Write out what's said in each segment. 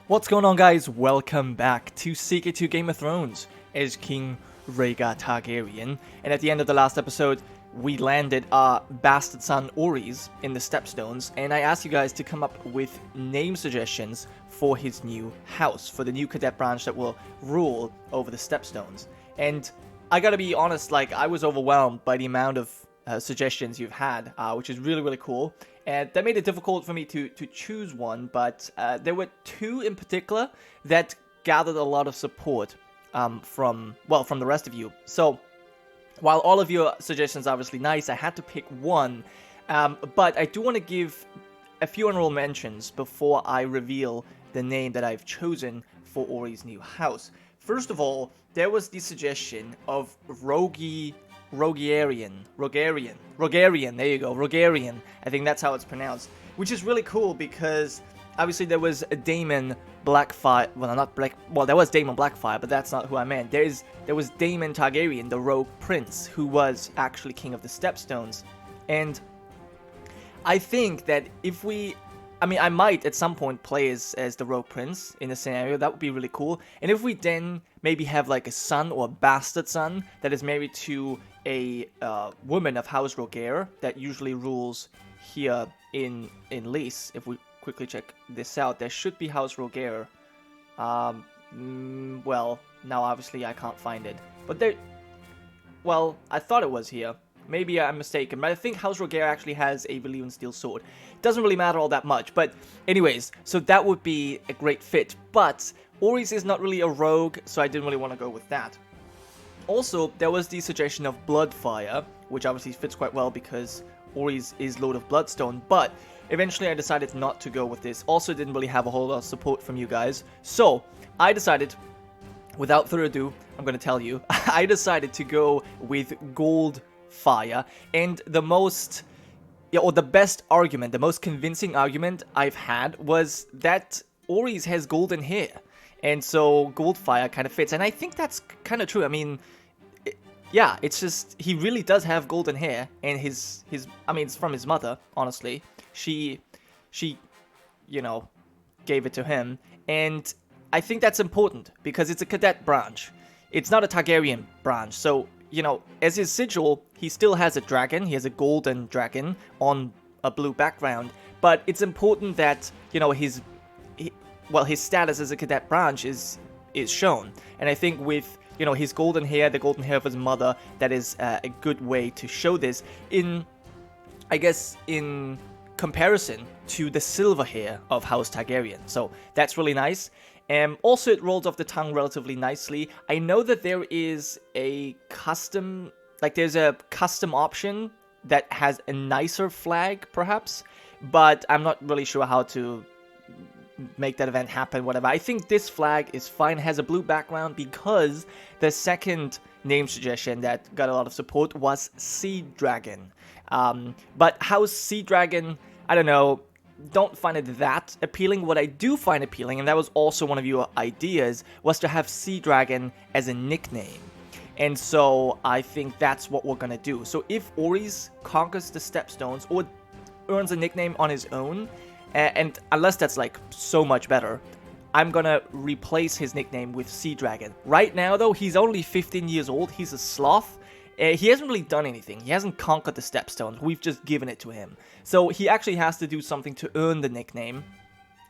What's going on, guys? Welcome back to CK2 Game of Thrones as King Rhaegar Targaryen. And at the end of the last episode, we landed our bastard son Orys in the Stepstones, and I asked you guys to come up with name suggestions for his new house, for the new cadet branch that will rule over the Stepstones. And I gotta be honest, I was overwhelmed by the amount of suggestions you've had, which is really cool. And that made it difficult for me to choose one, but there were two in particular that gathered a lot of support from the rest of you. So while all of your suggestions are obviously nice, I had to pick one. But I do want to give a few honorable mentions before I reveal the name that I've chosen for Orys' new house. First of all, there was the suggestion of Rhaegar, there you go, Rhaegar. I think that's how it's pronounced, which is really cool because obviously there was a Daemon Blackfire, there was Daemon Blackfire, but that's not who I meant. There was Daemon Targaryen, the rogue prince, who was actually king of the Stepstones, and I think that I might at some point play as the rogue prince in a scenario. That would be really cool. And if we then maybe have like a son or a bastard son that is married to a woman of House Rhaegar that usually rules here in Lys. If we quickly check this out, there should be House Rhaegar. Well, now obviously I can't find it. But I thought it was here. Maybe I'm mistaken, but I think House Rhaegar actually has a Valyrian steel sword. Doesn't really matter all that much, but anyways, so that would be a great fit. But Orys is not really a rogue, so I didn't really want to go with that. Also, there was the suggestion of Bloodfire, which obviously fits quite well because Orys is Lord of Bloodstone, but eventually I decided not to go with this. Also, didn't really have a whole lot of support from you guys, so I decided, without further ado, I'm going to tell you, I decided to go with Goldfire, and the best argument, the most convincing argument I've had was that Orys has golden hair. And so Goldfire kind of fits. And I think that's kind of true. I mean, it's just, he really does have golden hair. And it's from his mother, honestly. She gave it to him. And I think that's important because it's a cadet branch. It's not a Targaryen branch. So, as his sigil, he still has a dragon. He has a golden dragon on a blue background. But it's important that, his status as a cadet branch is shown. And I think with, his golden hair, the golden hair of his mother, that is a good way to show this in comparison to the silver hair of House Targaryen. So that's really nice. Also, it rolls off the tongue relatively nicely. I know that there is a custom, there's a custom option that has a nicer flag, perhaps, but I'm not really sure how to make that event happen, whatever. I think this flag is fine. It has a blue background because the second name suggestion that got a lot of support was Sea Dragon. But House Sea Dragon, I don't know, don't find it that appealing. What I do find appealing, and that was also one of your ideas, was to have Sea Dragon as a nickname. And so I think that's what we're gonna do. So if Orys conquers the Stepstones or earns a nickname on his own, and unless that's so much better, I'm gonna replace his nickname with Sea Dragon. Right now though, he's only 15 years old, he's a sloth. He hasn't really done anything. He hasn't conquered the Stepstones. We've just given it to him. So he actually has to do something to earn the nickname.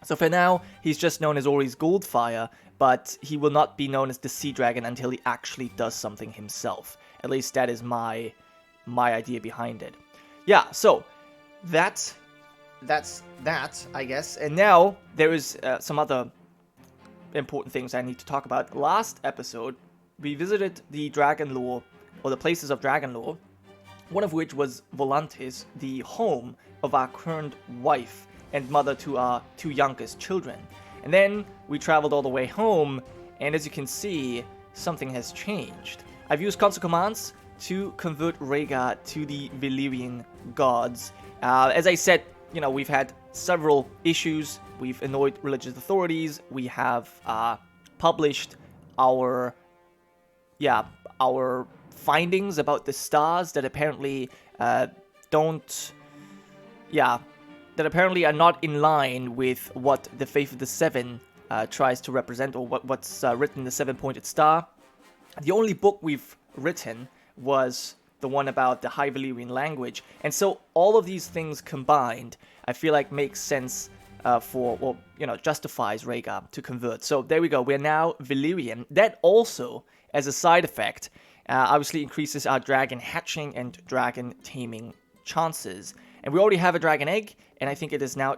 So for now, he's just known as Orys Goldfire, but he will not be known as the Sea Dragon until he actually does something himself. At least that is my idea behind it. Yeah, so that's that, I guess. And now there is some other important things I need to talk about. Last episode, we visited the Dragon Lore, or the places of Dragon Lore, one of which was Volantis, the home of our current wife and mother to our two youngest children. And then we traveled all the way home, and as you can see, something has changed. I've used console commands to convert Rhaegar to the Valyrian gods. As I said, we've had several issues. We've annoyed religious authorities. We have published our findings about the stars that apparently that apparently are not in line with what the Faith of the Seven tries to represent, or what's written in the Seven-Pointed Star. The only book we've written was the one about the High Valyrian language, and so all of these things combined, I feel like makes sense justifies Rhaegar to convert. So there we go, we're now Valyrian. That also, as a side effect, obviously increases our dragon hatching and dragon taming chances. And we already have a dragon egg, and I think it is now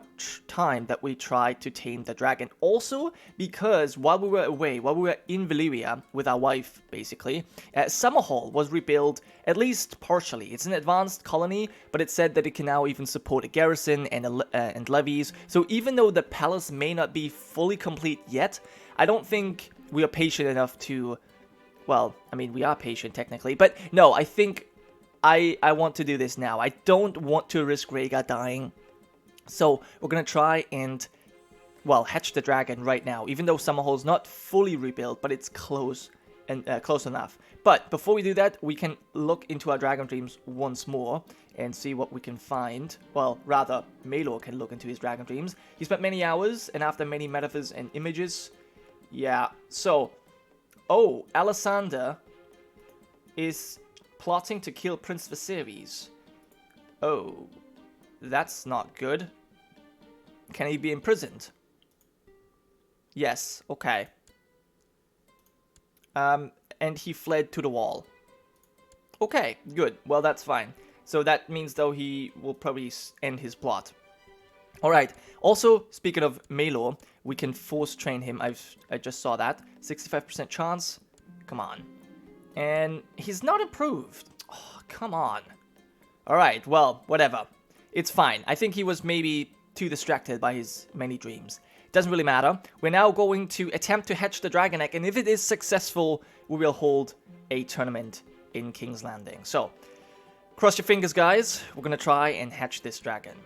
time that we try to tame the dragon. Also, because while we were away, while we were in Valyria with our wife, basically, Summerhall was rebuilt, at least partially. It's an advanced colony, but it said that it can now even support a garrison and levies. So even though the palace may not be fully complete yet, I don't think we are patient enough to... Well, I mean, we are patient technically, but no, I think I want to do this now. I don't want to risk Rhaegar dying. So we're going to try and, well, hatch the dragon right now. Even though Summerhall's not fully rebuilt, but it's close enough. But before we do that, we can look into our dragon dreams once more and see what we can find. Well, rather, Maelor can look into his dragon dreams. He spent many hours, and after many metaphors and images... Yeah, so... Oh, Alysander is plotting to kill Prince Viserys. Oh, that's not good. Can he be imprisoned? Yes, okay. And he fled to the wall. Okay, good. Well, that's fine. So that means, though, he will probably end his plot. Alright, also, speaking of Maelor, we can force train him. I just saw that. 65% chance. Come on. And he's not improved. Oh, come on. Alright, well, whatever. It's fine. I think he was maybe too distracted by his many dreams. Doesn't really matter. We're now going to attempt to hatch the dragon egg, and if it is successful, we will hold a tournament in King's Landing. So, cross your fingers, guys. We're gonna try and hatch this dragon.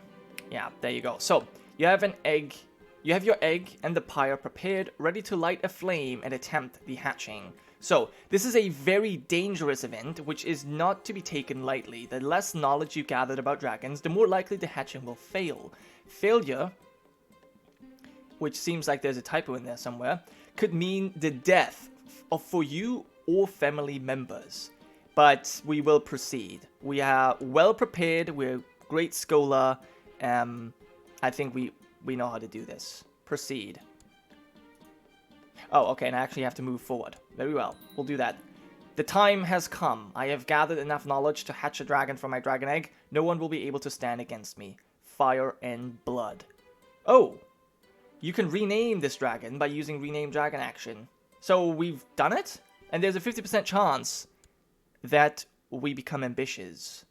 Yeah, there you go. So, you have an egg. You have your egg and the pyre prepared, ready to light a flame and attempt the hatching. So, this is a very dangerous event, which is not to be taken lightly. The less knowledge you gathered about dragons, the more likely the hatching will fail. Failure, which seems like there's a typo in there somewhere, could mean the death for you or family members. But we will proceed. We are well prepared. We're great scholar. I think we know how to do this. Proceed. Oh, okay, and I actually have to move forward. Very well, we'll do that. The time has come. I have gathered enough knowledge to hatch a dragon from my dragon egg. No one will be able to stand against me. Fire and blood. Oh, you can rename this dragon by using rename dragon action. So we've done it? And there's a 50% chance that we become ambitious.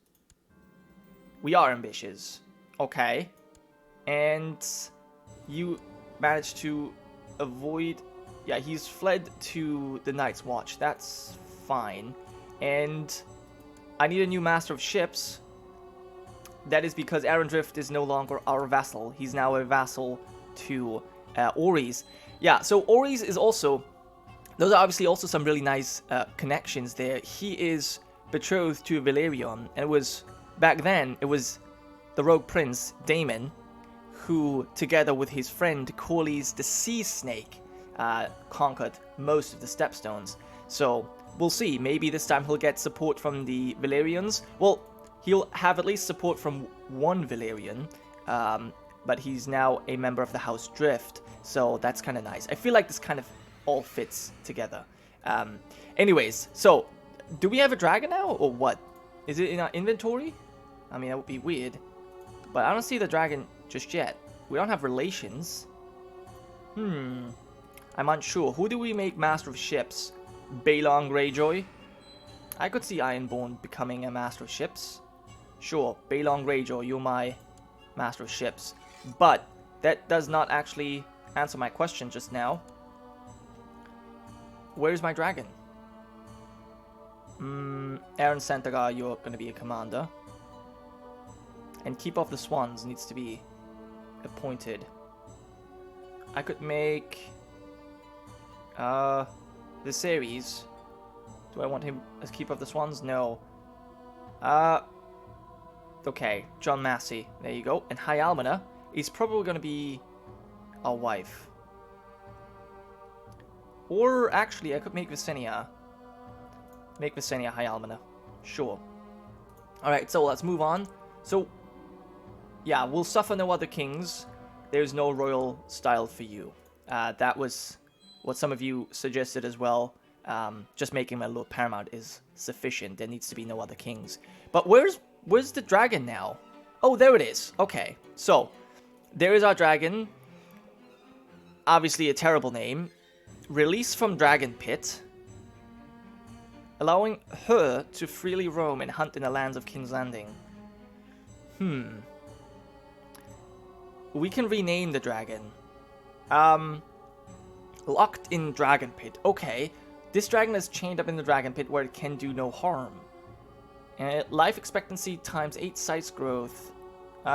We are ambitious. Okay. And you managed to avoid... Yeah, he's fled to the Night's Watch. That's fine. And I need a new Master of Ships. That is because Arrendrift is no longer our vassal. He's now a vassal to Orys. Yeah, so Orys is also... Those are obviously also some really nice connections there. He is betrothed to Valerion. And it was... Back then, it was the rogue prince, Daemon, who, together with his friend Corlys the Sea Snake, conquered most of the Stepstones. So, we'll see. Maybe this time he'll get support from the Valerians. Well, he'll have at least support from one Valerian, but he's now a member of the House Drift, so that's kind of nice. I feel like this kind of all fits together. Anyways, so, do we have a dragon now, or what? Is it in our inventory? I mean, that would be weird. But I don't see the dragon just yet. We don't have relations. I'm unsure. Who do we make Master of Ships? Balon Greyjoy? I could see Ironborn becoming a Master of Ships. Sure, Balon Greyjoy, you're my Master of Ships. But that does not actually answer my question just now. Where's my dragon? Aaron Santagar, you're going to be a commander. And Keep Off the Swans needs to be appointed. I could make... Viserys. Do I want him as Keep Off the Swans? No. Okay, John Massey. There you go. And High Almoner is probably going to be our wife. Or actually, I could make Visenya. Make Visenya High Almoner. Sure. Alright, so let's move on. So, yeah, we'll suffer no other kings. There's no royal style for you. That was what some of you suggested as well. Just making my Lord Paramount is sufficient. There needs to be no other kings. But where's the dragon now? Oh, there it is. Okay, so there is our dragon. Obviously a terrible name. Release from Dragon Pit. Allowing her to freely roam and hunt in the lands of King's Landing. We can rename the dragon. Locked in Dragon Pit. Okay. This dragon is chained up in the Dragon Pit where it can do no harm. Life expectancy times 8 size growth.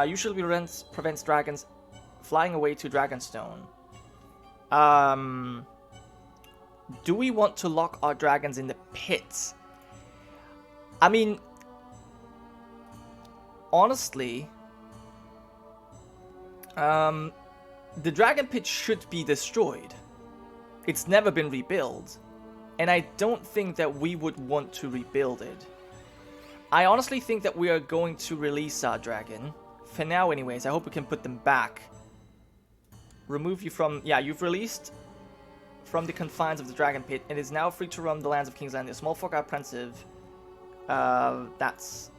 Usually prevents dragons flying away to Dragonstone. Do we want to lock our dragons in the pits? I mean, honestly, the Dragon Pit should be destroyed. It's never been rebuilt, and I don't think that we would want to rebuild it. I honestly think that we are going to release our dragon. For now anyways, I hope we can put them back. Remove you from... Yeah, you've released from the confines of the Dragon Pit and is now free to roam the lands of King's Landing. A small folk apprehensive. That's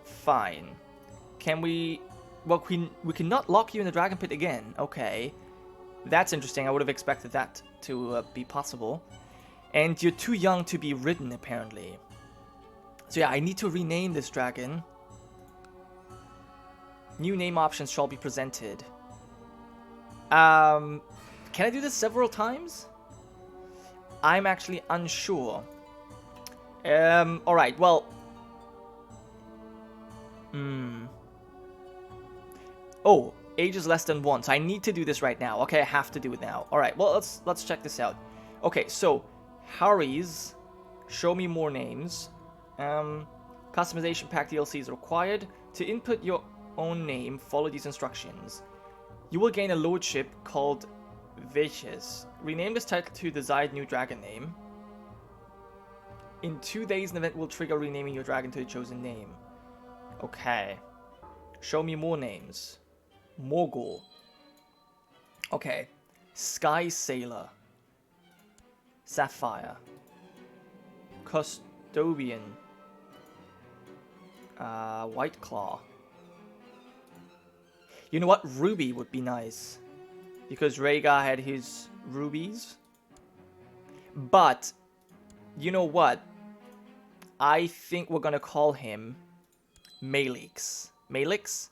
fine. Can we... Well, we cannot lock you in the Dragon Pit again. Okay. That's interesting. I would have expected that to be possible. And you're too young to be ridden, apparently. So yeah, I need to rename this dragon. New name options shall be presented. Can I do this several times? I'm actually unsure. Alright, well... Oh, age is less than 1, so I need to do this right now. Okay, I have to do it now. Alright, well, let's check this out. Okay, so, Harry's, show me more names. Customization pack DLC is required. To input your own name, follow these instructions. You will gain a lordship called Vicious. Rename this title to desired new dragon name. In 2 days, an event will trigger renaming your dragon to the chosen name. Okay. Show me more names. Morgul. Okay. Sky Sailor. Sapphire. Custodian. White Claw. You know what? Ruby would be nice. Because Rhaegar had his rubies. But, you know what? I think we're gonna call him Malix. Malix?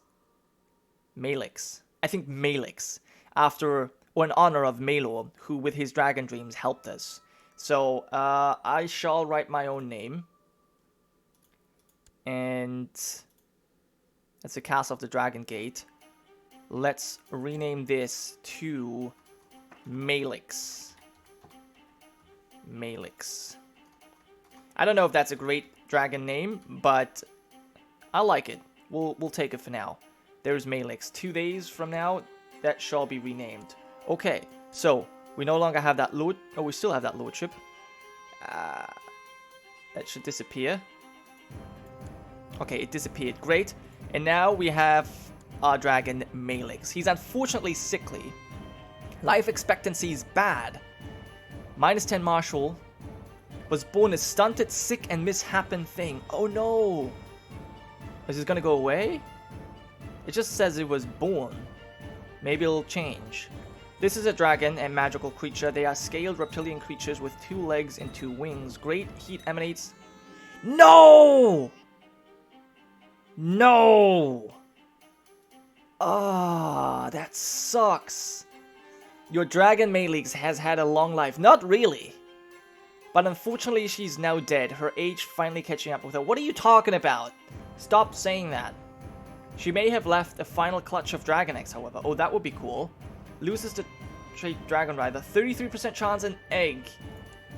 Malix. I think Malix. After, or in honor of Malor, who with his dragon dreams helped us. So, I shall write my own name. And that's the Castle of the Dragon Gate. Let's rename this to Malix. Malix. I don't know if that's a great dragon name, but I like it. We'll take it for now. There's Malix. 2 days from now, that shall be renamed. Okay, so we no longer have that lord. Oh, we still have that lordship. That should disappear. Okay, it disappeared. Great. And now we have our dragon, Malix. He's unfortunately sickly. Life expectancy is bad. -10 martial. Was born a stunted, sick, and mishappen thing. Oh no! Is this gonna go away? It just says it was born. Maybe it'll change. This is a dragon and magical creature. They are scaled reptilian creatures with 2 legs and 2 wings. Great heat emanates... No! No! Ah, that sucks. Your dragon Malix has had a long life. Not really. But unfortunately, she's now dead. Her age finally catching up with her. What are you talking about? Stop saying that. She may have left a final clutch of dragon eggs, however. Oh, that would be cool. Loses the trait Dragon Rider. 33% chance an egg.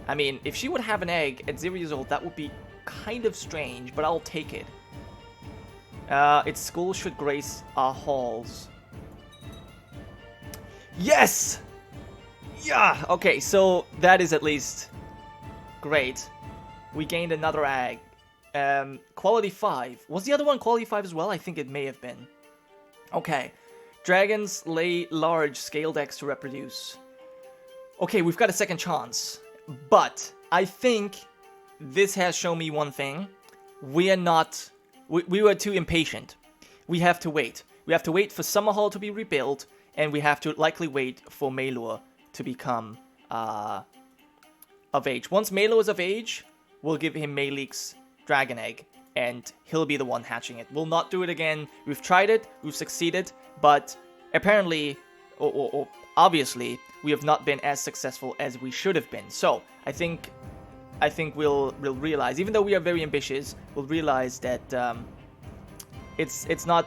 I mean, if she would have an egg at 0 years old, that would be kind of strange, but I'll take it. Its skull should grace our halls. Yes! Yeah, okay, so that is at least great. We gained another egg. Quality 5. Was the other one quality 5 as well? I think it may have been. Okay. Dragons lay large scaled eggs to reproduce. Okay, we've got a second chance. But I think this has shown me one thing. We were too impatient. We have to wait. We have to wait for Summerhall to be rebuilt, and we have to likely wait for Maelor to become of age. Once Maelor is of age, we'll give him Malik's dragon egg, and he'll be the one hatching it. We'll not do it again. We've tried it, we've succeeded, but apparently, or obviously, we have not been as successful as we should have been. So I think we'll realize, even though we are very ambitious, we'll realize that it's not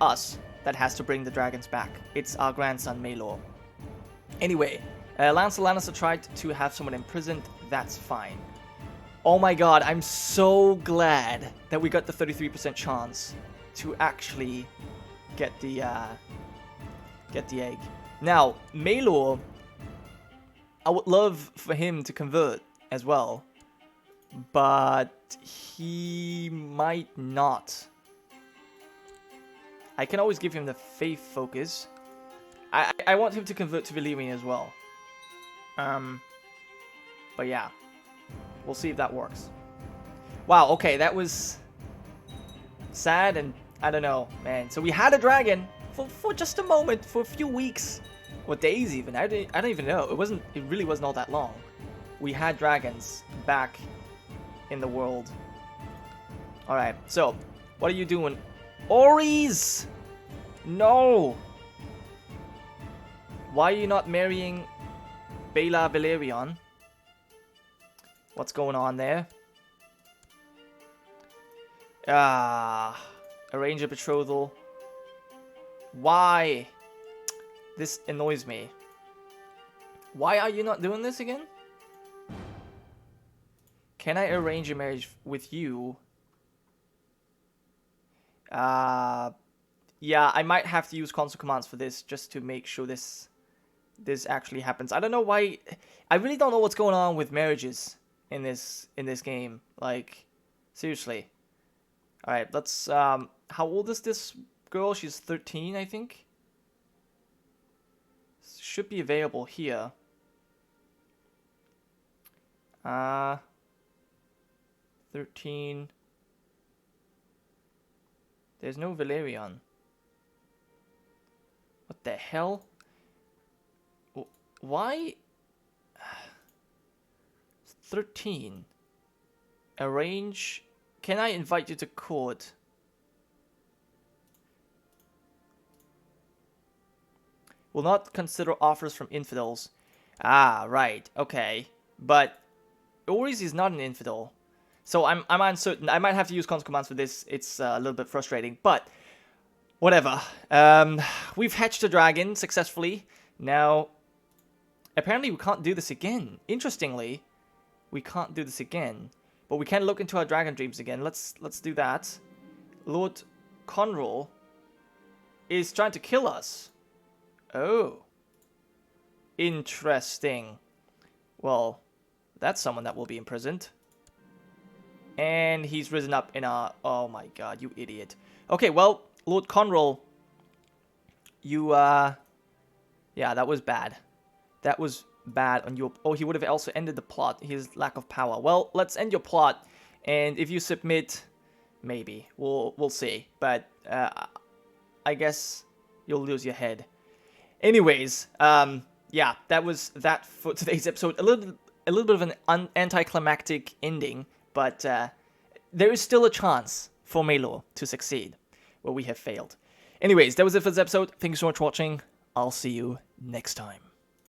us that has to bring the dragons back. It's our grandson Maelor. Anyway, Lancel Lannister tried to have someone imprisoned. That's fine. Oh my god, I'm so glad that we got the 33% chance to actually get the egg. Now, Maelor, I would love for him to convert as well, but he might not. I can always give him the faith focus. I want him to convert to Valyrian as well. But yeah. We'll see if that works. Wow, okay, that was sad, and I don't know, man. So we had a dragon for just a moment, for a few weeks. Or days even. I don't even know. It really wasn't all that long. We had dragons back in the world. Alright, so what are you doing? Oris! No! Why are you not marrying Baela Velaryon? What's going on there? Arrange a betrothal. Why? This annoys me. Why are you not doing this again? Can I arrange a marriage with you? Yeah, I might have to use console commands for this just to make sure this actually happens. I don't know why. I really don't know what's going on with marriages in this game. Like, seriously. All right, let's. How old is this girl? She's 13, I think. Should be available here. 13. There's no Velaryon. What the hell? Why? 13. Arrange. Can I invite you to court? Will not consider offers from infidels. Ah, right. Okay. But Oris is not an infidel. So I'm uncertain. I might have to use console commands for this. It's a little bit frustrating, but whatever. We've hatched a dragon successfully. Now, apparently we can't do this again. Interestingly, we can't do this again. But we can look into our dragon dreams again. Let's do that. Lord Conroll is trying to kill us. Oh. Interesting. Well, that's someone that will be imprisoned. And he's risen up in our... Oh my god, you idiot. Okay, well, Lord Conroll, you, yeah, that was bad. That was bad on your... Oh, he would have also ended the plot, his lack of power. Well, let's end your plot, and if you submit, maybe. We'll see. But, I guess you'll lose your head. Anyways, yeah, that was that for today's episode. A little bit of an anticlimactic ending, but there is still a chance for Maelor to succeed, where we have failed. Anyways, that was it for this episode. Thank you so much for watching. I'll see you next time.